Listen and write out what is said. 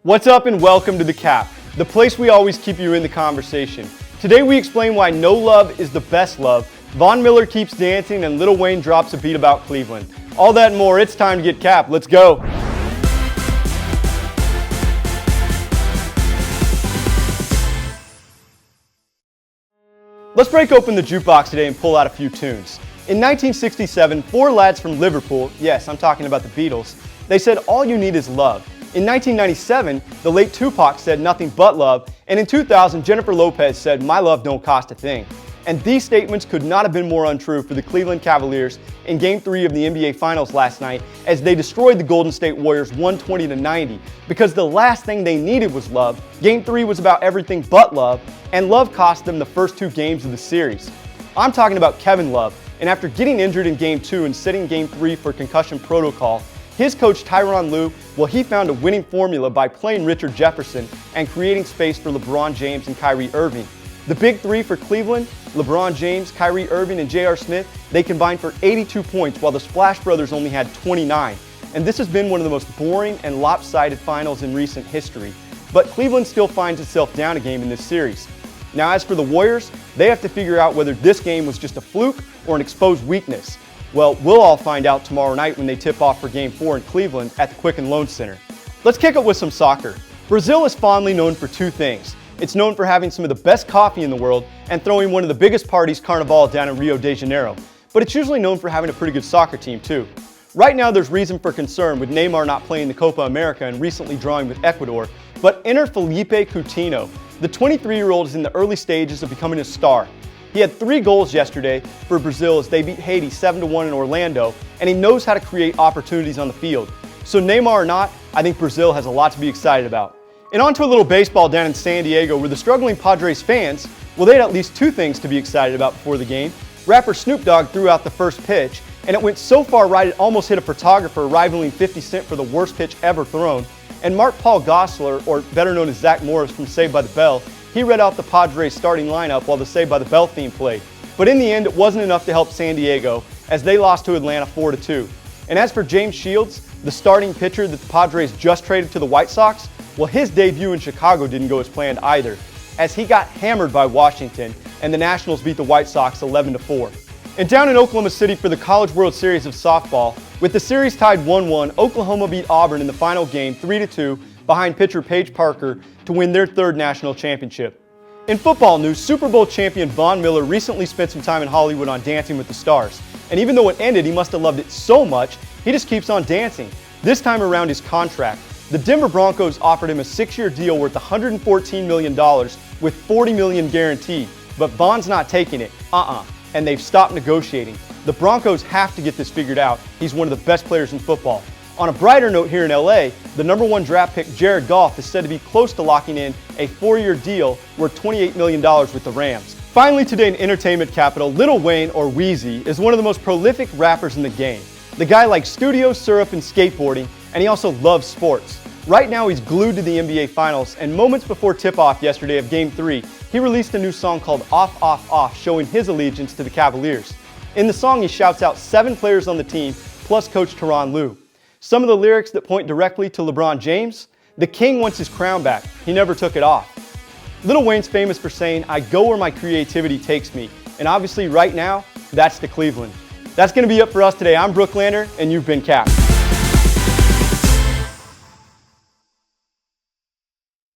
What's up and welcome to The Cap, the place we always keep you in the conversation. Today we explain why no love is the best love, Von Miller keeps dancing, and Lil Wayne drops a beat about Cleveland. All that and more, it's time to get Cap. Let's go. Let's break open the jukebox today and pull out a few tunes. In 1967, four lads from Liverpool, yes, I'm talking about the Beatles, they said all you need is love. In 1997, the late Tupac said nothing but love, and in 2000, Jennifer Lopez said my love don't cost a thing. And these statements could not have been more untrue for the Cleveland Cavaliers in Game 3 of the NBA Finals last night as they destroyed the Golden State Warriors 120-90 because the last thing they needed was love. Game 3 was about everything but love, and love cost them the first two games of the series. I'm talking about Kevin Love, and after getting injured in Game 2 and sitting Game 3 for concussion protocol, his coach Tyronn Lue, he found a winning formula by playing Richard Jefferson and creating space for LeBron James and Kyrie Irving. The big three for Cleveland, LeBron James, Kyrie Irving, and J.R. Smith, they combined for 82 points while the Splash Brothers only had 29. And this has been one of the most boring and lopsided finals in recent history. But Cleveland still finds itself down a game in this series. Now as for the Warriors, they have to figure out whether this game was just a fluke or an exposed weakness. Well, we'll all find out tomorrow night when they tip off for Game 4 in Cleveland at the Quicken Loan Center. Let's kick it with some soccer. Brazil is fondly known for two things. It's known for having some of the best coffee in the world and throwing one of the biggest parties, Carnival, down in Rio de Janeiro. But it's usually known for having a pretty good soccer team too. Right now there's reason for concern with Neymar not playing the Copa America and recently drawing with Ecuador, but enter Felipe Coutinho. The 23-year-old is in the early stages of becoming a star. He had 3 goals yesterday for Brazil as they beat Haiti 7-1 in Orlando, and he knows how to create opportunities on the field. So Neymar or not, I think Brazil has a lot to be excited about. And on to a little baseball down in San Diego where the struggling Padres fans, they had at least 2 things to be excited about before the game. Rapper Snoop Dogg threw out the first pitch, and it went so far right it almost hit a photographer, rivaling 50 Cent for the worst pitch ever thrown. And Mark Paul Gosselaar, or better known as Zach Morris from Saved by the Bell, he read out the Padres starting lineup while the Saved by the Bell theme played. But in the end, it wasn't enough to help San Diego as they lost to Atlanta 4-2. And as for James Shields, the starting pitcher that the Padres just traded to the White Sox, his debut in Chicago didn't go as planned either, as he got hammered by Washington and the Nationals beat the White Sox 11-4. And down in Oklahoma City for the College World Series of softball, with the series tied 1-1, Oklahoma beat Auburn in the final game 3-2 behind pitcher Paige Parker to win their 3rd national championship. In football news, Super Bowl champion Von Miller recently spent some time in Hollywood on Dancing with the Stars. And even though it ended, he must have loved it so much, he just keeps on dancing. This time around his contract. The Denver Broncos offered him a 6-year deal worth $114 million with $40 million guaranteed. But Von's not taking it. And they've stopped negotiating. The Broncos have to get this figured out. He's one of the best players in football. On a brighter note here in LA, the #1 draft pick Jared Goff is said to be close to locking in a 4-year deal worth $28 million with the Rams. Finally today in entertainment capital, Lil Wayne, or Weezy, is one of the most prolific rappers in the game. The guy likes studio, syrup, and skateboarding, and he also loves sports. Right now he's glued to the NBA Finals, and moments before tip-off yesterday of Game 3, he released a new song called Off, Off, Off, showing his allegiance to the Cavaliers. In the song he shouts out 7 players on the team, plus Coach Tyronn Lue. Some of the lyrics that point directly to LeBron James: the king wants his crown back, he never took it off. Lil Wayne's famous for saying, I go where my creativity takes me, and obviously right now, that's to Cleveland. That's going to be it for us today. I'm Brook, and you've been Cap.